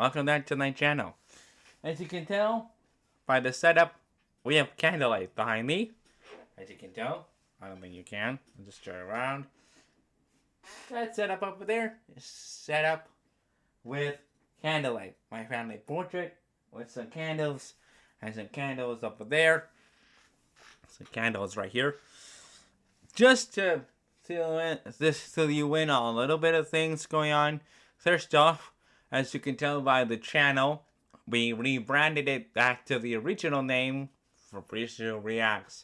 welcome back to my channel. As you can tell by the setup, we have candlelight behind me. As you can tell, I don't think you can. I'll just turn around. That setup over there is set up with candlelight. My family portrait with some candles and some candles over there. Some candles right here. Just to fill you in on a little bit of things going on. First off, as you can tell by the channel, we rebranded it back to the original name, Fabrisio Reacts.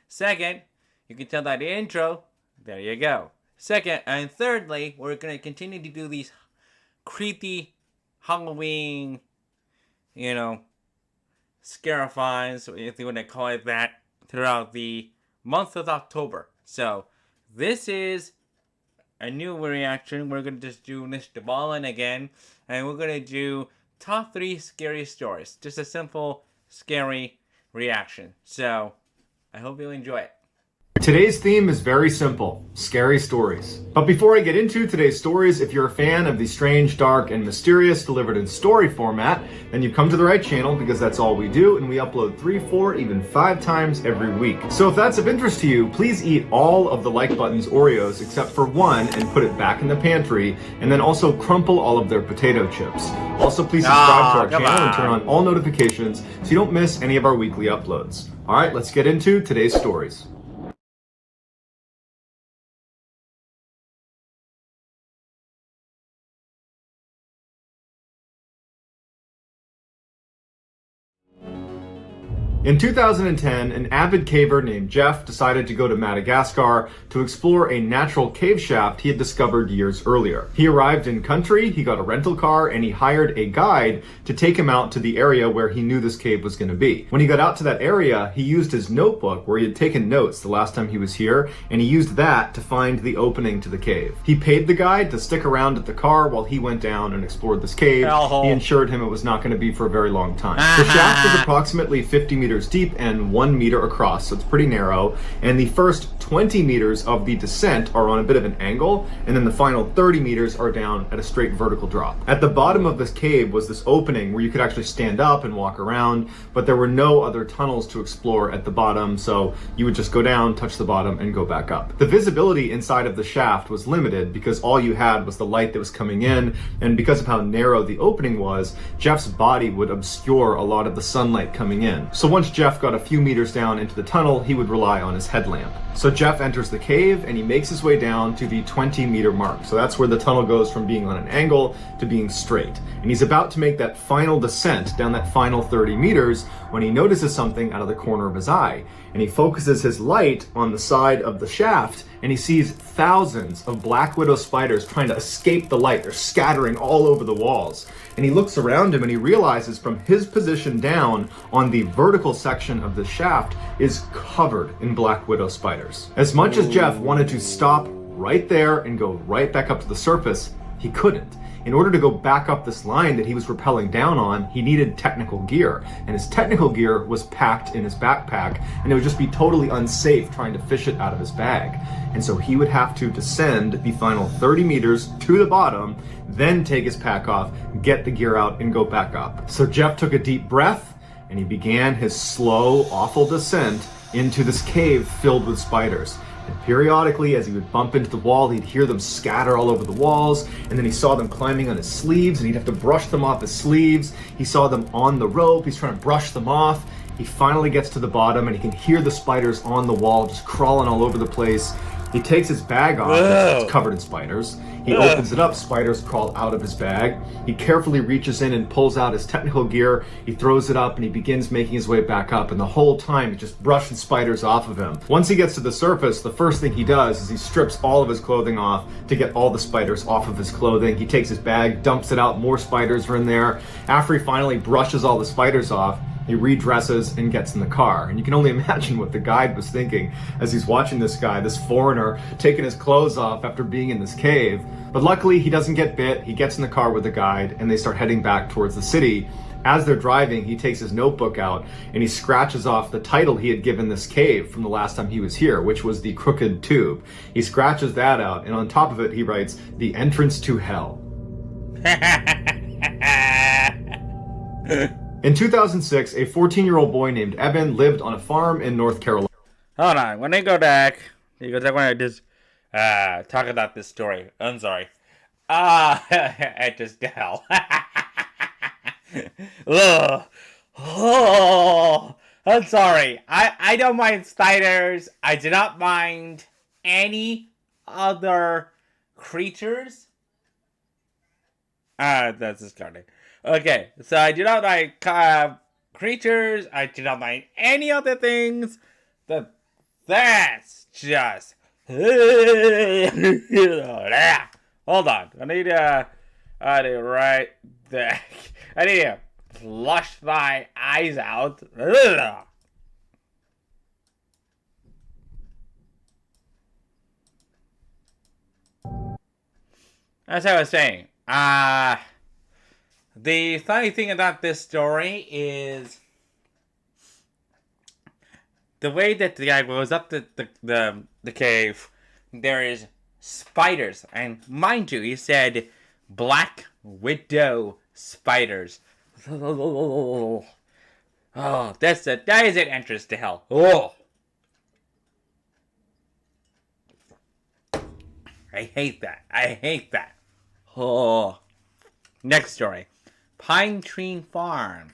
Second, you can tell by the intro, there you go. Second, and thirdly, we're going to continue to do these creepy Halloween, scarathons, if you want to call it that, throughout the month of October. So, this is a new reaction. We're going to just do Mr. Ballen again. And we're going to do top 3 scariest stories. Just a simple, scary reaction. So, I hope you enjoy it. Today's theme is very simple, scary stories. But before I get into today's stories, if you're a fan of the strange, dark, and mysterious delivered in story format, then you've come to the right channel because that's all we do, and we upload 3, 4, even 5 times every week. So if that's of interest to you, please eat all of the like button's Oreos except for one and put it back in the pantry, and then also crumple all of their potato chips. Also, please subscribe to our channel and turn on all notifications so you don't miss any of our weekly uploads. All right, let's get into today's stories. In 2010, an avid caver named Jeff decided to go to Madagascar to explore a natural cave shaft he had discovered years earlier. He arrived in country, he got a rental car, and he hired a guide to take him out to the area where he knew this cave was going to be. When he got out to that area, he used his notebook where he had taken notes the last time he was here, and he used that to find the opening to the cave. He paid the guide to stick around at the car while he went down and explored this cave. He assured him it was not going to be for a very long time. The shaft is approximately 50 meters deep and 1 meter across, so it's pretty narrow, and the first 20 meters of the descent are on a bit of an angle, and then the final 30 meters are down at a straight vertical drop. At the bottom of this cave was this opening where you could actually stand up and walk around, but there were no other tunnels to explore at the bottom, so you would just go down, touch the bottom, and go back up. The visibility inside of the shaft was limited because all you had was the light that was coming in, and because of how narrow the opening was, Jeff's body would obscure a lot of the sunlight coming in. So once Jeff got a few meters down into the tunnel, he would rely on his headlamp. So Jeff enters the cave and he makes his way down to the 20-meter mark. So that's where the tunnel goes from being on an angle to being straight. And he's about to make that final descent down that final 30 meters when he notices something out of the corner of his eye. And he focuses his light on the side of the shaft and he sees thousands of black widow spiders trying to escape the light. They're scattering all over the walls. And he looks around him and he realizes from his position down on the vertical section of the shaft is covered in black widow spiders. As much as Jeff wanted to stop right there and go right back up to the surface, he couldn't. In order to go back up this line that he was rappelling down on, he needed technical gear. And his technical gear was packed in his backpack, and it would just be totally unsafe trying to fish it out of his bag. And so he would have to descend the final 30 meters to the bottom, then take his pack off, get the gear out, and go back up. So Jeff took a deep breath, and he began his slow, awful descent into this cave filled with spiders. And periodically, as he would bump into the wall, he'd hear them scatter all over the walls, and then he saw them climbing on his sleeves, and he'd have to brush them off his sleeves. He saw them on the rope, he's trying to brush them off. He finally gets to the bottom, and he can hear the spiders on the wall just crawling all over the place. He takes his bag off, it's covered in spiders. He opens it up, spiders crawl out of his bag. He carefully reaches in and pulls out his technical gear. He throws it up and he begins making his way back up. And the whole time he's just brushing spiders off of him. Once he gets to the surface, the first thing he does is he strips all of his clothing off to get all the spiders off of his clothing. He takes his bag, dumps it out, more spiders are in there. After he finally brushes all the spiders off, he redresses and gets in the car. And you can only imagine what the guide was thinking as he's watching this guy, this foreigner, taking his clothes off after being in this cave. But luckily, he doesn't get bit. He gets in the car with the guide, and they start heading back towards the city. As they're driving, he takes his notebook out, and he scratches off the title he had given this cave from the last time he was here, which was the Crooked Tube. He scratches that out, and on top of it, he writes, "The Entrance to Hell." In 2006, a 14-year-old boy named Evan lived on a farm in North Carolina. Hold on. When I go back, because I want to just talk about this story. I'm sorry. I just hell. Ugh. Oh, I'm sorry. I don't mind spiders. I do not mind any other creatures. That's discarding. Okay, so I do not like creatures. I do not like any other things. That's just. Hold on. I need to right there. I need to flush my eyes out. As I was saying, the funny thing about this story is the way that the guy goes up the cave. There is spiders, and mind you, he said black widow spiders. Oh, that is an entrance to hell. Oh, I hate that. Oh, next story, Pine Tree Farm.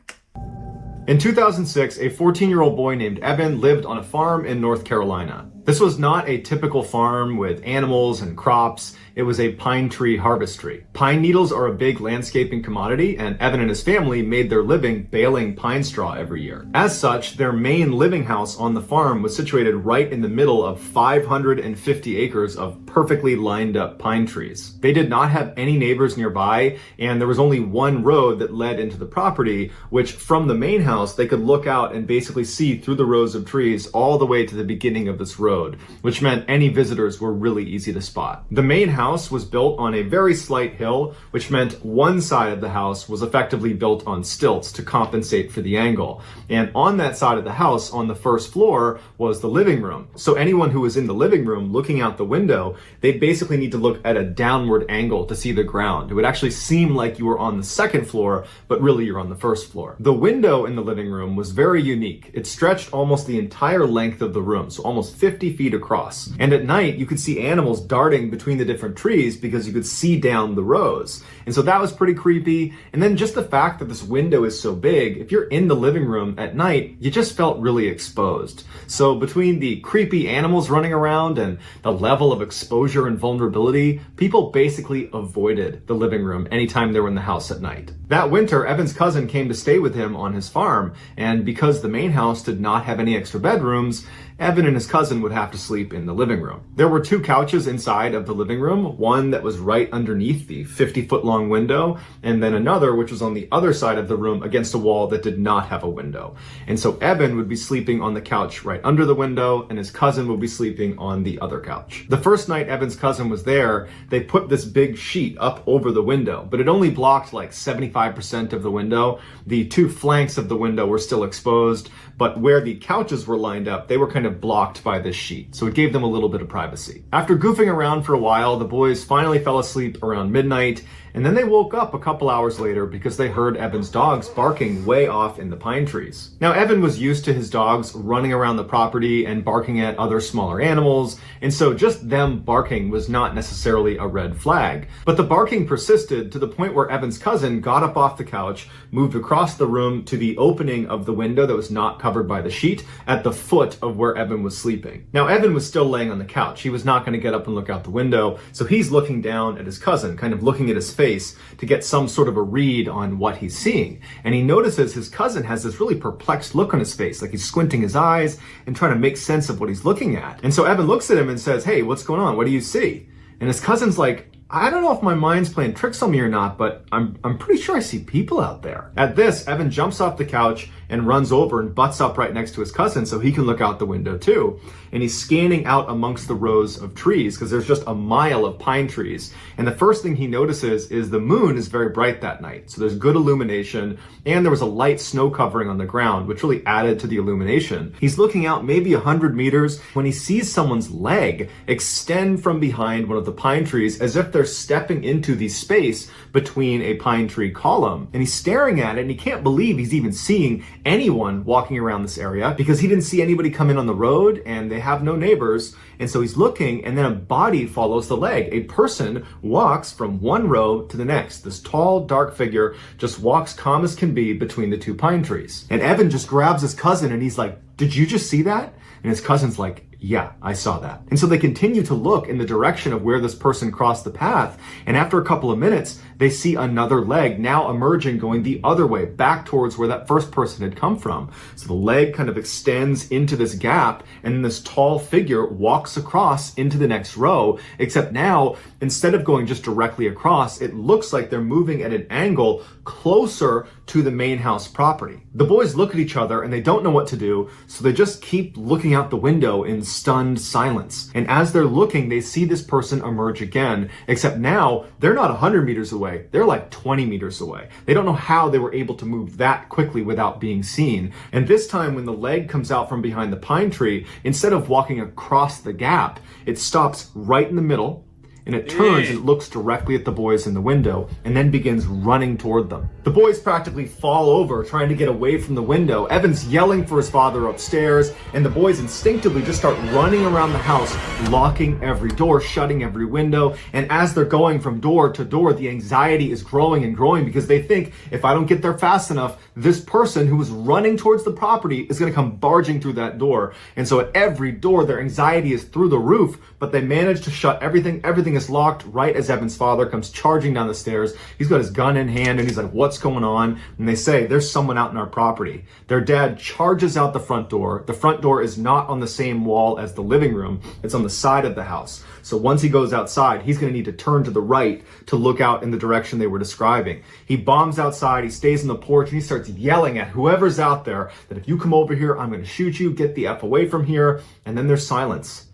In 2006, a 14-year-old boy named Evan lived on a farm in North Carolina. This was not a typical farm with animals and crops. It was a pine tree harvestry. Pine needles are a big landscaping commodity, and Evan and his family made their living baling pine straw every year. As such, their main living house on the farm was situated right in the middle of 550 acres of perfectly lined up pine trees. They did not have any neighbors nearby, and there was only one road that led into the property, which from the main house, they could look out and basically see through the rows of trees all the way to the beginning of this road, which meant any visitors were really easy to spot. The main house was built on a very slight hill, which meant one side of the house was effectively built on stilts to compensate for the angle. And on that side of the house, on the first floor, was the living room. So anyone who was in the living room looking out the window, they'd basically need to look at a downward angle to see the ground. It would actually seem like you were on the second floor, but really you're on the first floor. The window in the living room was very unique. It stretched almost the entire length of the room, so almost 50 feet across. And at night, you could see animals darting between the different trees because you could see down the rows. And so that was pretty creepy. And then just the fact that this window is so big, if you're in the living room at night, you just felt really exposed. So between the creepy animals running around and the level of exposure and vulnerability, people basically avoided the living room anytime they were in the house at night. That winter, Evan's cousin came to stay with him on his farm, and because the main house did not have any extra bedrooms, Evan and his cousin would have to sleep in the living room. There were two couches inside of the living room, one that was right underneath the 50-foot long window, and then another which was on the other side of the room against a wall that did not have a window. And so Evan would be sleeping on the couch right under the window, and his cousin would be sleeping on the other couch. The first night Evan's cousin was there, they put this big sheet up over the window, but it only blocked like 75% of the window. The two flanks of the window were still exposed, but where the couches were lined up, they were kind of blocked by this sheet, so it gave them a little bit of privacy. After goofing around for a while, the boys finally fell asleep around midnight, and then they woke up a couple hours later because they heard Evan's dogs barking way off in the pine trees. Now, Evan was used to his dogs running around the property and barking at other smaller animals, and so just them barking was not necessarily a red flag. But the barking persisted to the point where Evan's cousin got up off the couch, moved across the room to the opening of the window that was not covered by the sheet at the foot of where Evan was sleeping. Now, Evan was still laying on the couch. He was not going to get up and look out the window, so he's looking down at his cousin, kind of looking at his face to get some sort of a read on what he's seeing. And he notices his cousin has this really perplexed look on his face, like he's squinting his eyes and trying to make sense of what he's looking at. And so Evan looks at him and says, "Hey, what's going on? What do you see?" And his cousin's like, "I don't know if my mind's playing tricks on me or not, but I'm pretty sure I see people out there." At this, Evan jumps off the couch and runs over and butts up right next to his cousin so he can look out the window too. And he's scanning out amongst the rows of trees because there's just a mile of pine trees. And the first thing he notices is the moon is very bright that night. So there's good illumination, and there was a light snow covering on the ground, which really added to the illumination. He's looking out maybe 100 meters when he sees someone's leg extend from behind one of the pine trees as if they're stepping into the space between a pine tree column. And he's staring at it, and he can't believe he's even seeing anyone walking around this area because he didn't see anybody come in on the road, and they have no neighbors. And so he's looking, and then a body follows the leg. A person walks from one row to the next. This tall, dark figure just walks calm as can be between the two pine trees. And Evan just grabs his cousin, and he's like, "Did you just see that?" And his cousin's like, "Yeah, I saw that." And so they continue to look in the direction of where this person crossed the path. And after a couple of minutes, they see another leg now emerging, going the other way, back towards where that first person had come from. So the leg kind of extends into this gap, and then this tall figure walks across into the next row, except now, instead of going just directly across, it looks like they're moving at an angle closer to the main house property. The boys look at each other and they don't know what to do, so they just keep looking out the window in stunned silence. And as they're looking, they see this person emerge again, except now they're not 100 meters away. They're like 20 meters away. They don't know how they were able to move that quickly without being seen. And this time when the leg comes out from behind the pine tree, instead of walking across the gap, it stops right in the middle, and it turns and looks directly at the boys in the window and then begins running toward them. The boys practically fall over trying to get away from the window. Evan's yelling for his father upstairs, and the boys instinctively just start running around the house, locking every door, shutting every window. And as they're going from door to door, the anxiety is growing and growing because they think, if I don't get there fast enough, this person who is running towards the property is going to come barging through that door. And so at every door, their anxiety is through the roof, but they manage to shut everything. Everything is locked right as Evan's father comes charging down the stairs. He's got his gun in hand, and he's like, "What's going on?" And they say, "There's someone out in our property." Their dad charges out the front door. The front door is not on the same wall as the living room. It's on the side of the house. So once he goes outside, he's going to need to turn to the right to look out in the direction they were describing. He bombs outside, he stays on the porch, and he starts yelling at whoever's out there that if you come over here, I'm going to shoot you, get the F away from here. And then there's silence.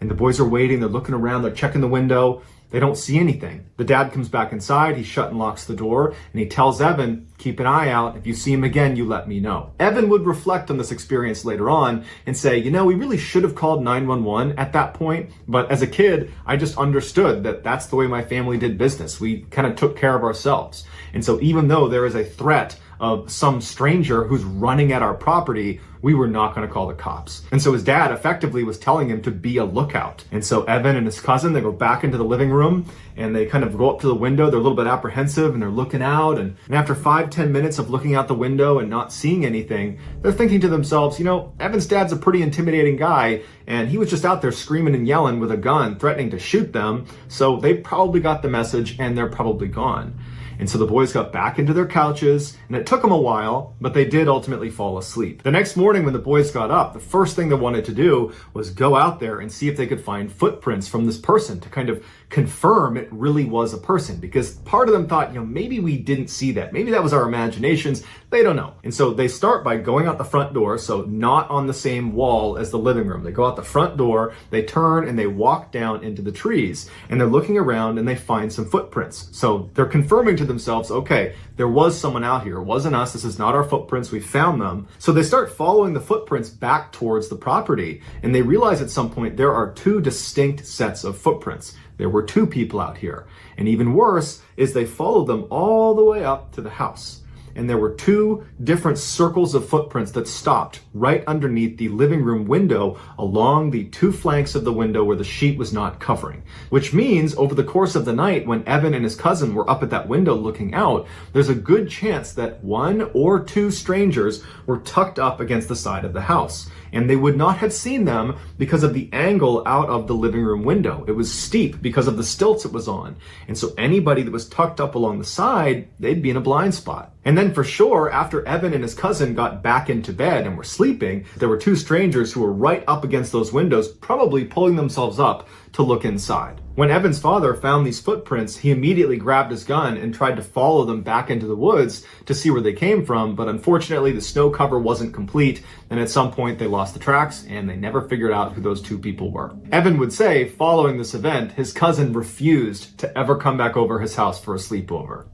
And the boys are waiting, they're looking around, they're checking the window. They don't see anything. The dad comes back inside, he shut and locks the door, and he tells Evan, "Keep an eye out. If you see him again, you let me know." Evan would reflect on this experience later on and say, we really should have called 911 at that point, but as a kid, I just understood that that's the way my family did business. We kind of took care of ourselves. And so even though there is a threat of some stranger who's running at our property, we were not going to call the cops. And so his dad effectively was telling him to be a lookout. And so Evan and his cousin, they go back into the living room and they kind of go up to the window. They're a little bit apprehensive and they're looking out. And after 5-10 minutes of looking out the window and not seeing anything, they're thinking to themselves, Evan's dad's a pretty intimidating guy, and he was just out there screaming and yelling with a gun, threatening to shoot them. So they probably got the message and they're probably gone. And so the boys got back into their couches, and it took them a while, but they did ultimately fall asleep. The next morning when the boys got up, the first thing they wanted to do was go out there and see if they could find footprints from this person to kind of confirm it really was a person, because part of them thought, maybe we didn't see that. Maybe that was our imaginations. They don't know. And so they start by going out the front door, so not on the same wall as the living room. They go out the front door, they turn, and they walk down into the trees. And they're looking around and they find some footprints. So they're confirming to themselves, okay, there was someone out here. It wasn't us. This is not our footprints. We found them. So they start following the footprints back towards the property. And they realize at some point there are two distinct sets of footprints. There were two people out here. And even worse is they followed them all the way up to the house. And there were two different circles of footprints that stopped right underneath the living room window along the two flanks of the window where the sheet was not covering. Which means over the course of the night, when Evan and his cousin were up at that window looking out, there's a good chance that one or two strangers were tucked up against the side of the house. And they would not have seen them because of the angle out of the living room window. It was steep because of the stilts it was on. And so anybody that was tucked up along the side, they'd be in a blind spot. And then for sure, after Evan and his cousin got back into bed and were sleeping, there were two strangers who were right up against those windows, probably pulling themselves up to look inside. When Evan's father found these footprints, he immediately grabbed his gun and tried to follow them back into the woods to see where they came from, but unfortunately the snow cover wasn't complete, and at some point they lost the tracks and they never figured out who those two people were. Evan would say, following this event, his cousin refused to ever come back over his house for a sleepover.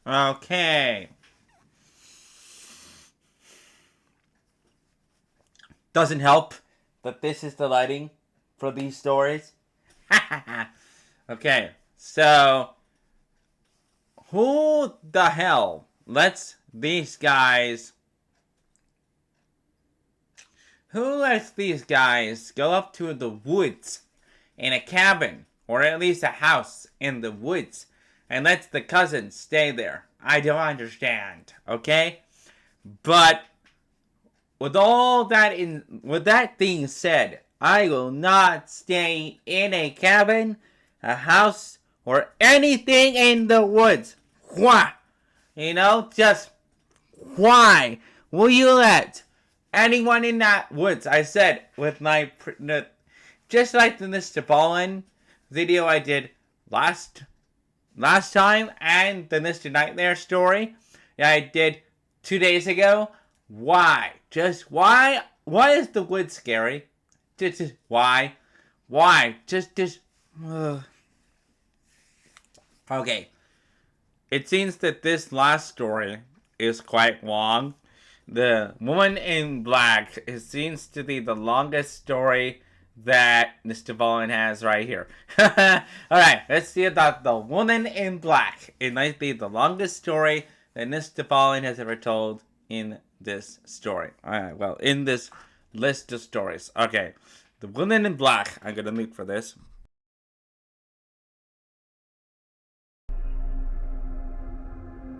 Okay. Doesn't help that this is the lighting for these stories. Okay, so who the hell lets these guys... Who lets these guys go up to the woods in a cabin, or at least a house in the woods, and lets the cousin stay there? I don't understand, okay? But with that being said, I will not stay in a cabin, a house, or anything in the woods. Why? Just why will you let anyone in that woods? I said with my just like the Mr. Ballen video I did last time, and the Mr. Nightmare story I did 2 days ago. Why? Just why? Why is the woods scary? Just why? Why? Okay. It seems that this last story is quite long. The Woman in Black, it seems to be the longest story that Mr. Ballen has right here. Alright, let's see about the Woman in Black. It might be the longest story that Mr. Ballen has ever told in this story. Alright, well, in this list of stories. Okay, the Woman in Black. I'm gonna mute for this.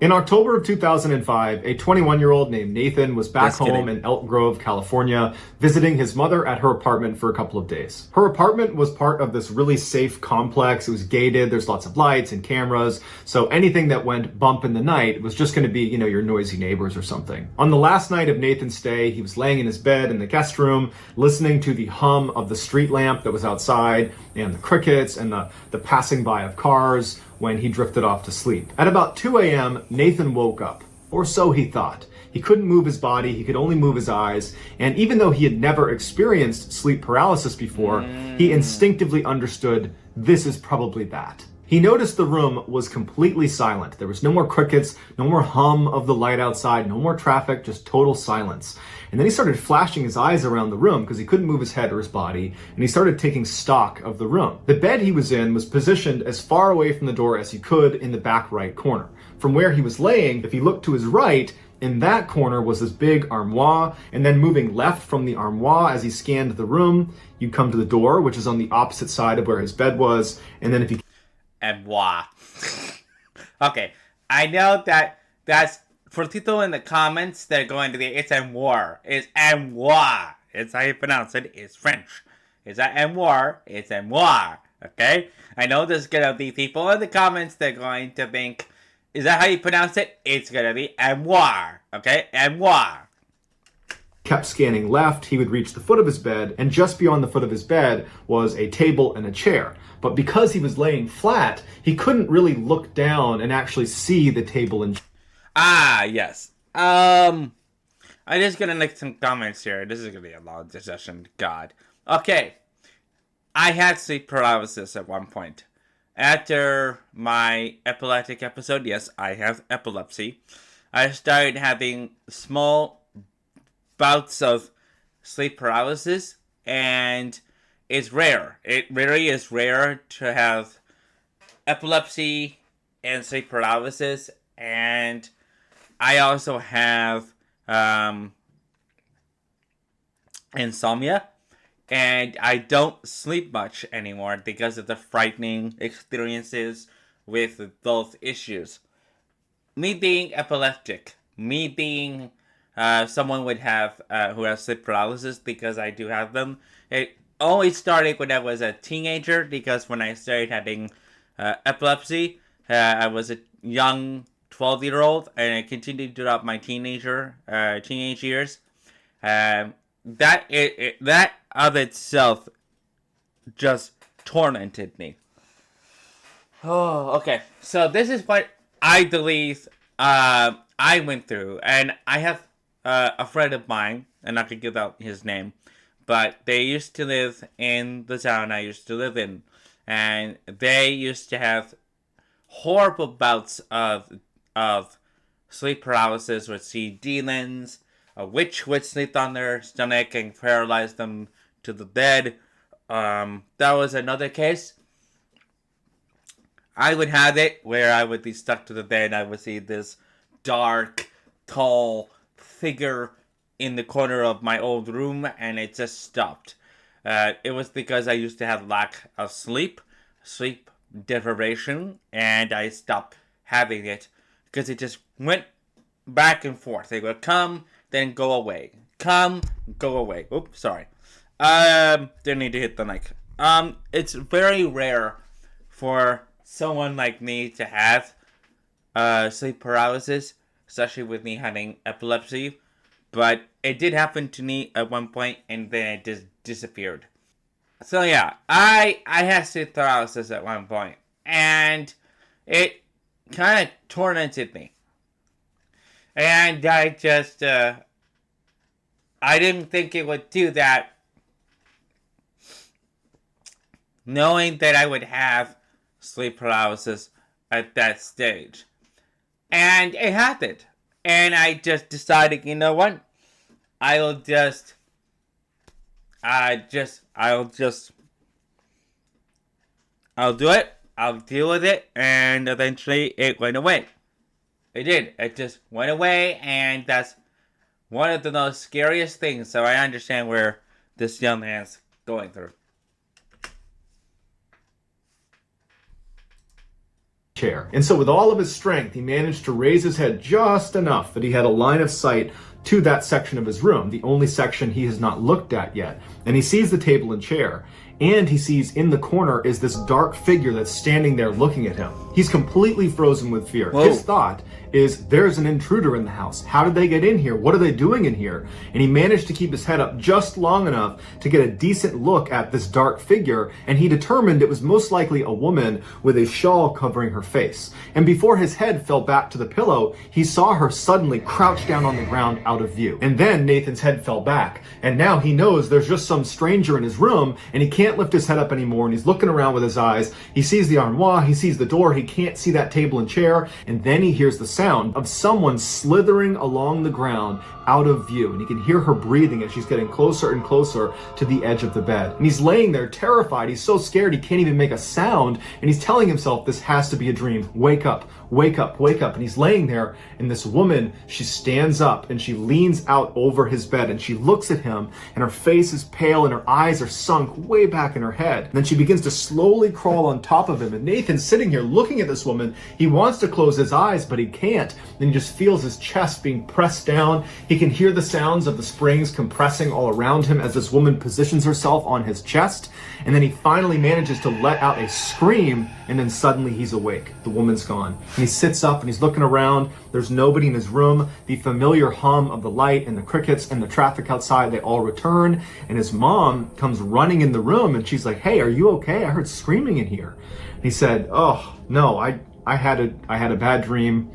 In October of 2005, a 21-year-old named Nathan was back home in Elk Grove, California, visiting his mother at her apartment for a couple of days. Her apartment was part of this really safe complex. It was gated. There's lots of lights and cameras. So anything that went bump in the night was just going to be, your noisy neighbors or something. On the last night of Nathan's stay, he was laying in his bed in the guest room, listening to the hum of the street lamp that was outside and the crickets and the passing by of cars, when he drifted off to sleep. At about 2 a.m., Nathan woke up, or so he thought. He couldn't move his body, he could only move his eyes, and even though he had never experienced sleep paralysis before, he instinctively understood this is probably that. He noticed the room was completely silent. There was no more crickets, no more hum of the light outside, no more traffic, just total silence. And then he started flashing his eyes around the room because he couldn't move his head or his body, and he started taking stock of the room. The bed he was in was positioned as far away from the door as he could in the back right corner. From where he was laying, if he looked to his right, in that corner was this big armoire, and then moving left from the armoire as he scanned the room, you'd come to the door, which is on the opposite side of where his bed was, and then if you... Armoire. Okay, I know that's for people in the comments that are going to be, it's armoire. It's armoire. It's how you pronounce it. It's French. It's not armoire. It's armoire. Okay? I know there's gonna be people in the comments that are going to think, is that how you pronounce it? It's gonna be armoire. Okay? Armoire. Kept scanning left, he would reach the foot of his bed, and just beyond the foot of his bed was a table and a chair. But because he was laying flat, he couldn't really look down and actually see the table and chair. Ah, yes. I'm just gonna make some comments here. This is gonna be a long discussion. God. Okay. I had sleep paralysis at one point. After my epileptic episode, yes, I have epilepsy, I started having small bouts of sleep paralysis, and it's rare. It really is rare to have epilepsy and sleep paralysis, and I also have insomnia, and I don't sleep much anymore because of the frightening experiences with those issues. Me being epileptic, me being someone would have who has sleep paralysis, because I do have them. It always started when I was a teenager, because when I started having epilepsy, I was young 12-year-old, and it continued throughout my teenage years. That of itself just tormented me. Oh, okay. So this is what I believe I went through, and I have a friend of mine, and I could give out his name, but they used to live in the town I used to live in, and they used to have horrible bouts of sleep paralysis, would see demons, a witch would sleep on their stomach and paralyze them to the bed. That was another case. I would have it where I would be stuck to the bed and I would see this dark, tall figure in the corner of my old room, and it just stopped. It was because I used to have lack of sleep deprivation, and I stopped having it because it just went back and forth. They would come, then go away. Come, go away. Oops, sorry. Didn't need to hit the mic. It's very rare for someone like me to have sleep paralysis, especially with me having epilepsy. But it did happen to me at one point, and then it just disappeared. So yeah, I had sleep paralysis at one point, and it kind of tormented me. And I just, I didn't think it would do that, knowing that I would have sleep paralysis at that stage. And it happened. And I just decided, you know what? I'll do it. I'll deal with it. And eventually it went away. It did. It just went away. And that's one of the most scariest things. So I understand where this young man's going through. Chair. And so with all of his strength, he managed to raise his head just enough that he had a line of sight to that section of his room, the only section he has not looked at yet. And he sees the table and chair, and he sees in the corner is this dark figure that's standing there looking at him. He's completely frozen with fear. Whoa. His thought is, there's an intruder in the house. How did they get in here? What are they doing in here? And he managed to keep his head up just long enough to get a decent look at this dark figure, and he determined it was most likely a woman with a shawl covering her face. And before his head fell back to the pillow, he saw her suddenly crouch down on the ground out of view. And then Nathan's head fell back, and now he knows there's just some stranger in his room, and he can't lift his head up anymore, and he's looking around with his eyes. He sees the armoire, he sees the door, he can't see that table and chair, and then he hears the sound of someone slithering along the ground out of view, and he can hear her breathing as she's getting closer and closer to the edge of the bed. And he's laying there terrified. He's so scared he can't even make a sound, and he's telling himself, this has to be a dream. Wake up, wake up, wake up. And he's laying there, and this woman, she stands up and she leans out over his bed, and she looks at him, and her face is pale and her eyes are sunk way back in her head. And then she begins to slowly crawl on top of him, and Nathan's sitting here looking at this woman. He wants to close his eyes, but he can't. And he just feels his chest being pressed down. He can hear the sounds of the springs compressing all around him as this woman positions herself on his chest. And then he finally manages to let out a scream, and then suddenly he's awake. The woman's gone. And he sits up and he's looking around. There's nobody in his room. The familiar hum of the light and the crickets and the traffic outside, they all return. And his mom comes running in the room, and she's like, hey, are you okay? I heard screaming in here. And he said, oh, no, I had a bad dream.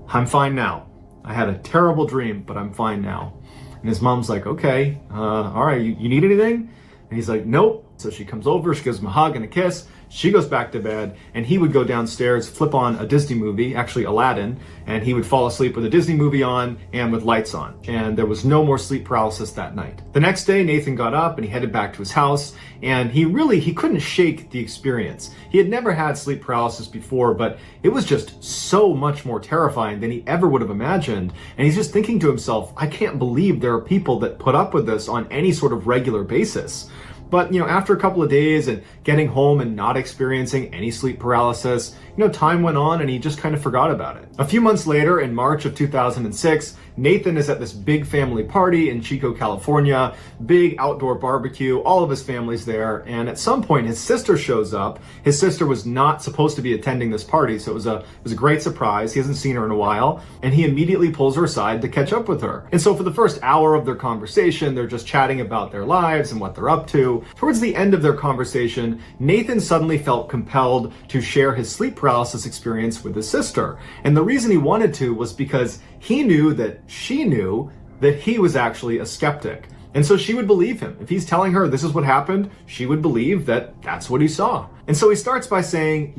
I'm fine now. I had a terrible dream, but I'm fine now. And his mom's like, okay, all right, you need anything? And he's like, nope. So she comes over, she gives him a hug and a kiss. She goes back to bed, and he would go downstairs, flip on a Disney movie, actually Aladdin, and he would fall asleep with a Disney movie on and with lights on. And there was no more sleep paralysis that night. The next day, Nathan got up and he headed back to his house, and he couldn't shake the experience. He had never had sleep paralysis before, but it was just so much more terrifying than he ever would have imagined. And he's just thinking to himself, I can't believe there are people that put up with this on any sort of regular basis. But, after a couple of days and getting home and not experiencing any sleep paralysis, time went on and he just kind of forgot about it. A few months later, in March of 2006, Nathan is at this big family party in Chico, California, big outdoor barbecue, all of his family's there, and at some point his sister shows up. His sister was not supposed to be attending this party, so it was a great surprise. He hasn't seen her in a while, and he immediately pulls her aside to catch up with her. And so for the first hour of their conversation, they're just chatting about their lives and what they're up to. Towards the end of their conversation, Nathan suddenly felt compelled to share his sleep paralysis experience with his sister. And the reason he wanted to was because he knew that she knew that he was actually a skeptic. And so she would believe him. If he's telling her this is what happened, she would believe that that's what he saw. And so he starts by saying,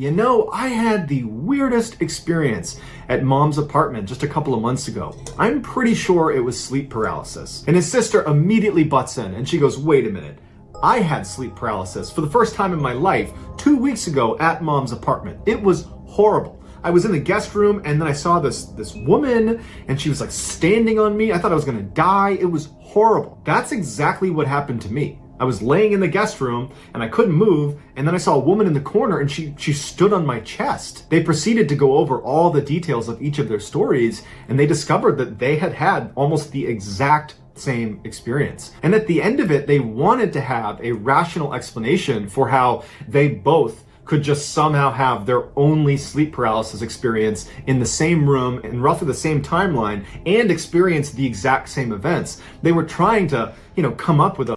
I had the weirdest experience at Mom's apartment just a couple of months ago. I'm pretty sure it was sleep paralysis. And his sister immediately butts in and she goes, wait a minute. I had sleep paralysis for the first time in my life 2 weeks ago at Mom's apartment. It was horrible. I was in the guest room and then I saw this woman and she was like standing on me. I thought I was gonna die. It was horrible. That's exactly what happened to me. I was laying in the guest room and I couldn't move, and then I saw a woman in the corner and she stood on my chest. They proceeded to go over all the details of each of their stories, and they discovered that they had had almost the exact same experience. And at the end of it, they wanted to have a rational explanation for how they both could just somehow have their only sleep paralysis experience in the same room in roughly the same timeline and experience the exact same events. They were trying to, come up with a...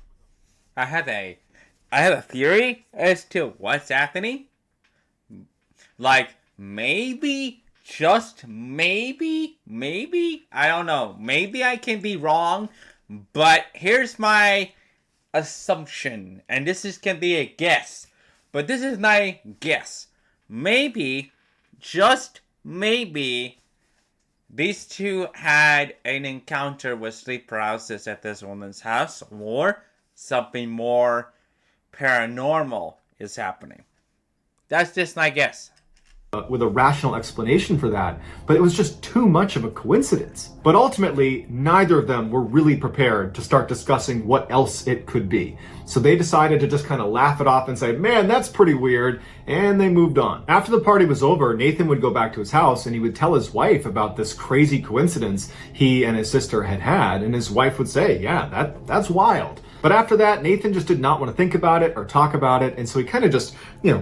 I had a theory as to what's happening. Like, maybe, just maybe, I don't know. Maybe I can be wrong, but here's my assumption, and can be a guess. But this is my guess. Maybe, just maybe, these two had an encounter with sleep paralysis at this woman's house, or something more paranormal is happening. That's just my guess. With a rational explanation for that, but it was just too much of a coincidence. But ultimately, neither of them were really prepared to start discussing what else it could be. So they decided to just kind of laugh it off and say, man, that's pretty weird, and they moved on. After the party was over, Nathan would go back to his house and he would tell his wife about this crazy coincidence he and his sister had, and his wife would say, yeah, that's wild. But after that, Nathan just did not want to think about it or talk about it, and so he kind of just,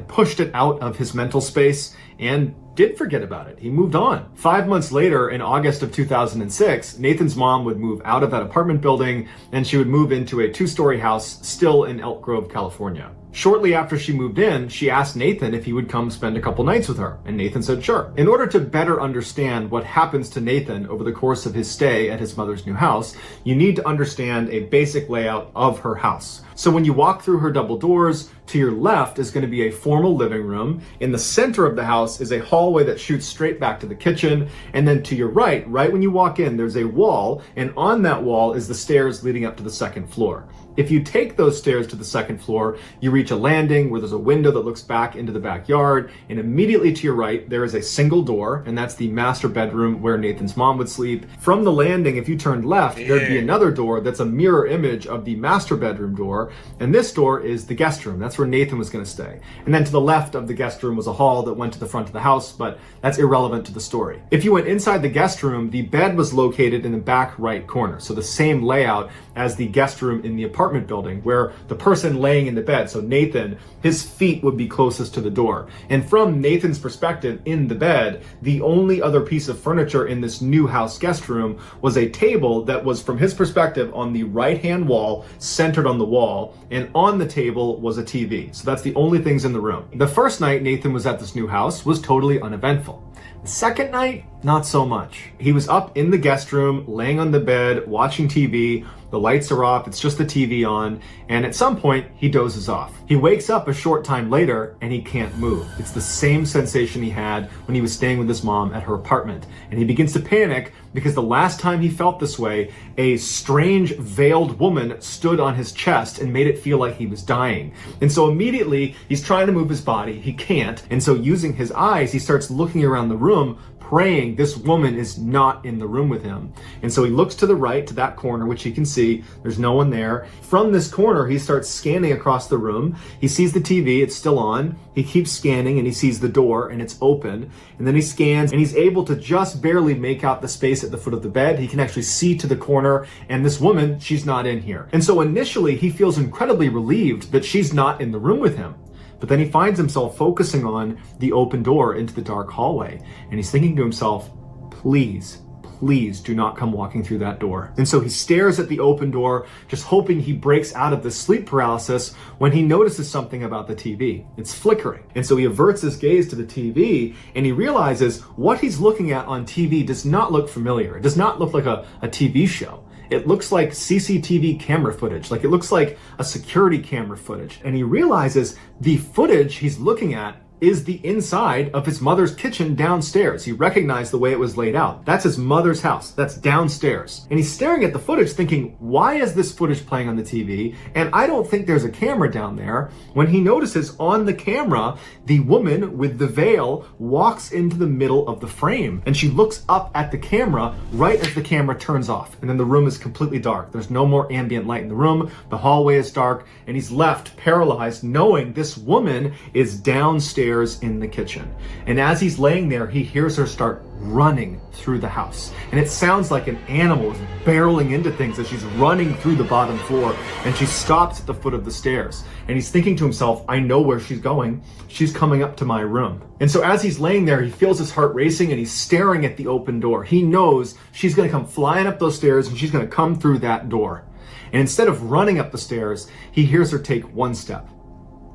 pushed it out of his mental space and did forget about it. He moved on. 5 months later, in August of 2006, Nathan's mom would move out of that apartment building and she would move into a 2-story house still in Elk Grove, California. Shortly after she moved in, she asked Nathan if he would come spend a couple nights with her, and Nathan said sure. In order to better understand what happens to Nathan over the course of his stay at his mother's new house, you need to understand a basic layout of her house. So when you walk through her double doors, to your left is going to be a formal living room. In the center of the house is a hallway that shoots straight back to the kitchen. And then to your right when you walk in, there's a wall, and on that wall is the stairs leading up to the second floor. If you take those stairs to the second floor, you reach a landing where there's a window that looks back into the backyard, and immediately to your right, there is a single door, and that's the master bedroom where Nathan's mom would sleep. From the landing, if you turned left, there'd be another door that's a mirror image of the master bedroom door, and this door is the guest room. That's where Nathan was going to stay. And then to the left of the guest room was a hall that went to the front of the house, but that's irrelevant to the story. If you went inside the guest room, the bed was located in the back right corner, so the same layout as the guest room in the apartment building, where the person laying in the bed, so Nathan, his feet would be closest to the door. And from Nathan's perspective in the bed, the only other piece of furniture in this new house guest room was a table that was, from his perspective, on the right-hand wall, centered on the wall, and on the table was a TV. So that's the only things in the room. The first night Nathan was at this new house was totally uneventful. The second night, not so much. He was up in the guest room, laying on the bed, watching TV. The lights are off, it's just the TV on, and at some point, he dozes off. He wakes up a short time later, and he can't move. It's the same sensation he had when he was staying with his mom at her apartment. And he begins to panic because the last time he felt this way, a strange veiled woman stood on his chest and made it feel like he was dying. And so immediately, he's trying to move his body, he can't, and so using his eyes, he starts looking around the the room, praying this woman is not in the room with him. And so he looks to the right, to that corner, which he can see. There's no one there. From this corner, he starts scanning across the room. He sees the TV, it's still on. He keeps scanning and he sees the door and it's open. And then he scans and he's able to just barely make out the space at the foot of the bed. He can actually see to the corner, and this woman, she's not in here. And so initially he feels incredibly relieved that she's not in the room with him. But then he finds himself focusing on the open door into the dark hallway. And he's thinking to himself, please do not come walking through that door. And so he stares at the open door, just hoping he breaks out of the sleep paralysis, when he notices something about the TV. It's flickering. And so he averts his gaze to the TV and he realizes what he's looking at on TV does not look familiar. It does not look like a TV show. It looks like CCTV camera footage, like it looks like a security camera footage. And he realizes the footage he's looking at is the inside of his mother's kitchen downstairs. He recognized the way it was laid out. That's his mother's house. That's downstairs. And he's staring at the footage thinking, why is this footage playing on the TV? And I don't think there's a camera down there. When he notices on the camera, the woman with the veil walks into the middle of the frame. And she looks up at the camera right as the camera turns off. And then the room is completely dark. There's no more ambient light in the room. The hallway is dark. And he's left paralyzed, knowing this woman is downstairs in the kitchen. And as he's laying there, he hears her start running through the house. And it sounds like an animal is barreling into things as she's running through the bottom floor. And she stops at the foot of the stairs. And he's thinking to himself, I know where she's going. She's coming up to my room. And so as he's laying there, he feels his heart racing and he's staring at the open door. He knows she's going to come flying up those stairs and she's going to come through that door. And instead of running up the stairs, he hears her take one step,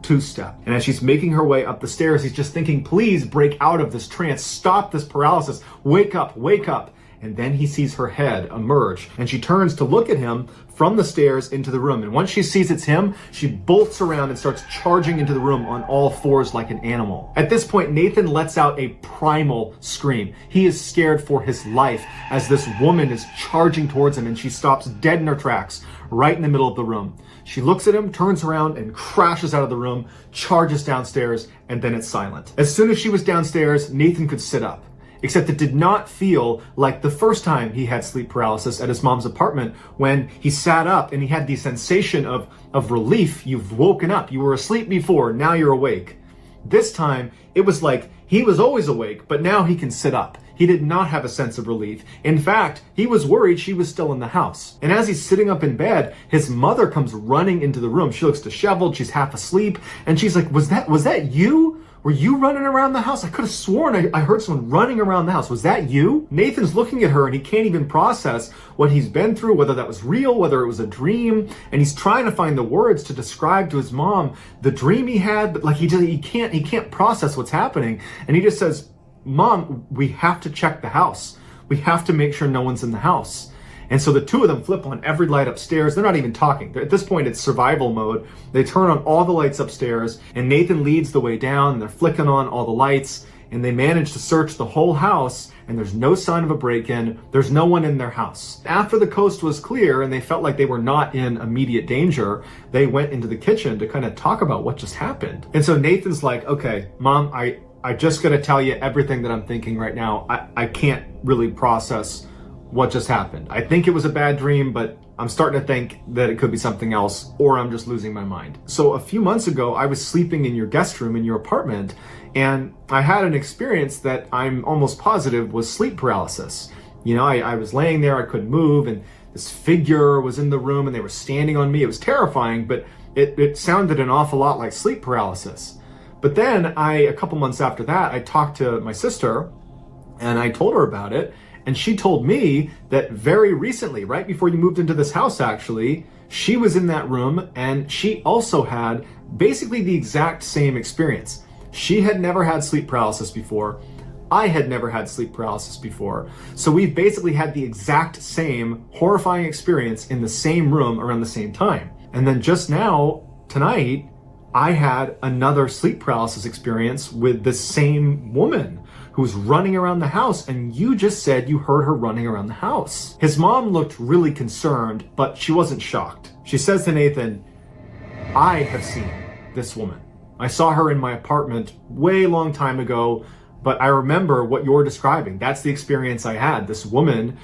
two-step. And as she's making her way up the stairs, he's just thinking, please break out of this trance, stop this paralysis, wake up, wake up. And then he sees her head emerge and she turns to look at him from the stairs into the room. And once she sees it's him, she bolts around and starts charging into the room on all fours like an animal. At this point, Nathan lets out a primal scream. He is scared for his life as this woman is charging towards him, and she stops dead in her tracks right in the middle of the room. She looks at him, turns around, and crashes out of the room, charges downstairs, and then it's silent. As soon as she was downstairs, Nathan could sit up. Except it did not feel like the first time he had sleep paralysis at his mom's apartment, when he sat up and he had the sensation of relief. You've woken up. You were asleep before. Now you're awake. This time, it was like he was always awake, but now he can sit up. He did not have a sense of relief. In fact, he was worried she was still in the house. And as he's sitting up in bed, his mother comes running into the room. She looks disheveled. She's half asleep. And she's like, was that you? Were you running around the house? I could have sworn I heard someone running around the house. Was that you? Nathan's looking at her and he can't even process what he's been through, whether that was real, whether it was a dream. And he's trying to find the words to describe to his mom the dream he had, but like he can't process what's happening. And he just says, Mom, we have to check the house. We have to make sure no one's in the house. And so the two of them flip on every light upstairs. They're not even talking. At this point, it's survival mode. They turn on all the lights upstairs, and Nathan leads the way down, and they're flicking on all the lights, and they manage to search the whole house, and there's no sign of a break-in. There's no one in their house. After the coast was clear, and they felt like they were not in immediate danger, they went into the kitchen to kind of talk about what just happened. And so Nathan's like, okay, Mom, I just gotta tell you everything that I'm thinking right now. I can't really process what just happened. I think it was a bad dream, but I'm starting to think that it could be something else, or I'm just losing my mind. So a few months ago, I was sleeping in your guest room in your apartment, and I had an experience that I'm almost positive was sleep paralysis. You know, I was laying there, I couldn't move, and this figure was in the room, and they were standing on me. It was terrifying, but it sounded an awful lot like sleep paralysis. But then a couple months after that, I talked to my sister, and I told her about it. And she told me that very recently, right before you moved into this house actually, she was in that room and she also had basically the exact same experience. She had never had sleep paralysis before. I had never had sleep paralysis before. So we've basically had the exact same horrifying experience in the same room around the same time. And then just now, tonight, I had another sleep paralysis experience with the same woman who was running around the house, and you just said you heard her running around the house. His mom looked really concerned, but she wasn't shocked. She says to Nathan, I have seen this woman. I saw her in my apartment way long time ago. But I remember what you're describing. That's the experience I had. This woman,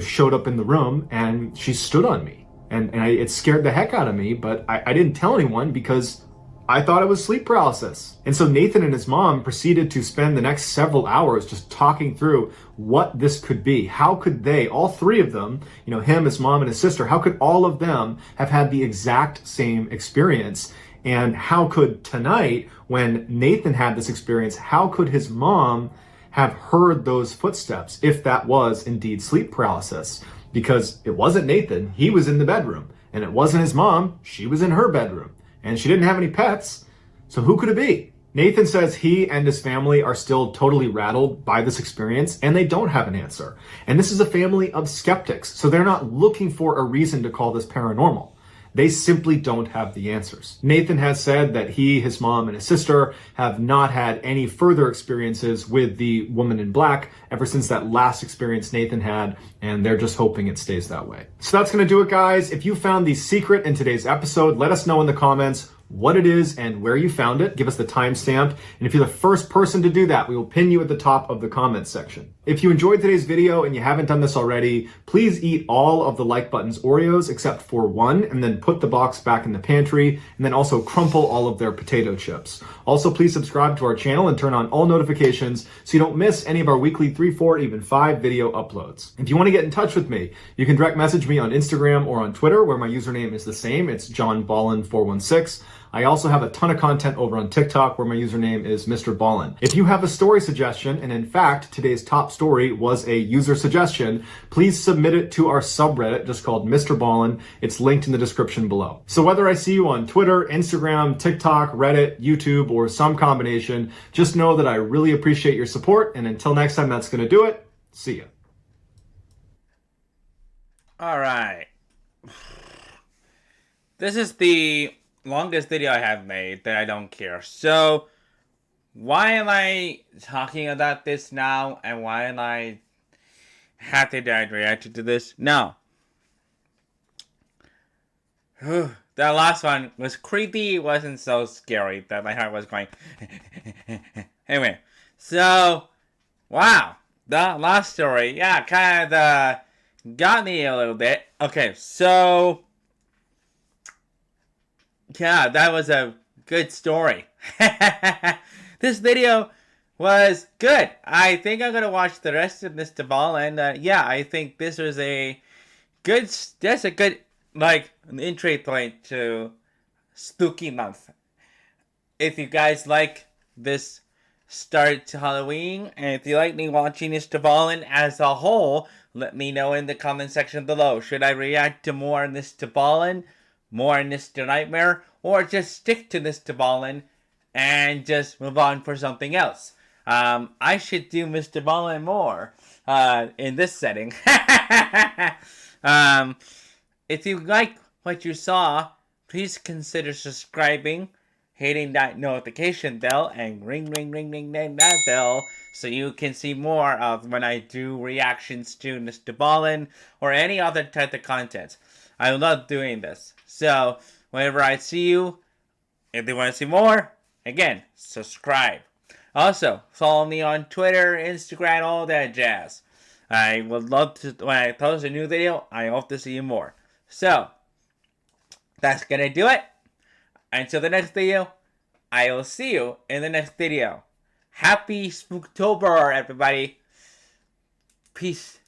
showed up in the room and she stood on me. It scared the heck out of me, but I didn't tell anyone because I thought it was sleep paralysis. And so Nathan and his mom proceeded to spend the next several hours just talking through what this could be. How could they, all three of them, him, his mom, and his sister, how could all of them have had the exact same experience? And how could tonight, when Nathan had this experience, how could his mom have heard those footsteps if that was indeed sleep paralysis? Because it wasn't Nathan, he was in the bedroom. And it wasn't his mom, she was in her bedroom. And she didn't have any pets, so who could it be? Nathan says he and his family are still totally rattled by this experience, and they don't have an answer. And this is a family of skeptics, so they're not looking for a reason to call this paranormal. They simply don't have the answers. Nathan has said that he, his mom, and his sister have not had any further experiences with the woman in black ever since that last experience Nathan had, and they're just hoping it stays that way. So that's gonna do it, guys. If you found the secret in today's episode, let us know in the comments what it is and where you found it. Give us the timestamp. And if you're the first person to do that, we will pin you at the top of the comments section. If you enjoyed today's video and you haven't done this already, please eat all of the like button's Oreos except for one, and then put the box back in the pantry, and then also crumple all of their potato chips. Also, please subscribe to our channel and turn on all notifications so you don't miss any of our weekly 3, 4, even 5 video uploads. If you want to get in touch with me, you can direct message me on Instagram or on Twitter, where my username is the same. It's JohnBallen416. I also have a ton of content over on TikTok where my username is Mr. Ballen. If you have a story suggestion, and in fact, today's top story was a user suggestion, please submit it to our subreddit just called Mr. Ballen. It's linked in the description below. So whether I see you on Twitter, Instagram, TikTok, Reddit, YouTube, or some combination, just know that I really appreciate your support. And until next time, that's going to do it. See ya. All right. This is the longest video I have made that I don't care. So, why am I talking about this now? And why am I happy that I reacted to this? No. That last one was creepy. It wasn't so scary that my heart was going. Anyway, so, wow. The last story, yeah, kind of got me a little bit. Okay, so yeah, that was a good story. This video was good. I think I'm going to watch the rest of Mr. Ballen. Yeah, I think this was a good, that's a good, an entry point to spooky month. If you guys like this start to Halloween, and if you like me watching Mr. Ballen as a whole, let me know in the comment section below. Should I react to more Mr. Ballen, more Mr. Nightmare, or just stick to Mr. Ballen and just move on for something else? I should do Mr. Ballen more in this setting. If you like what you saw, please consider subscribing, hitting that notification bell, and ring that bell so you can see more of when I do reactions to Mr. Ballen or any other type of content. I love doing this. So, whenever I see you, if you want to see more, again, subscribe. Also, follow me on Twitter, Instagram, all that jazz. I would love to, when I post a new video, I hope to see you more. So, that's gonna do it. Until the next video, I will see you in the next video. Happy Spooktober, everybody. Peace.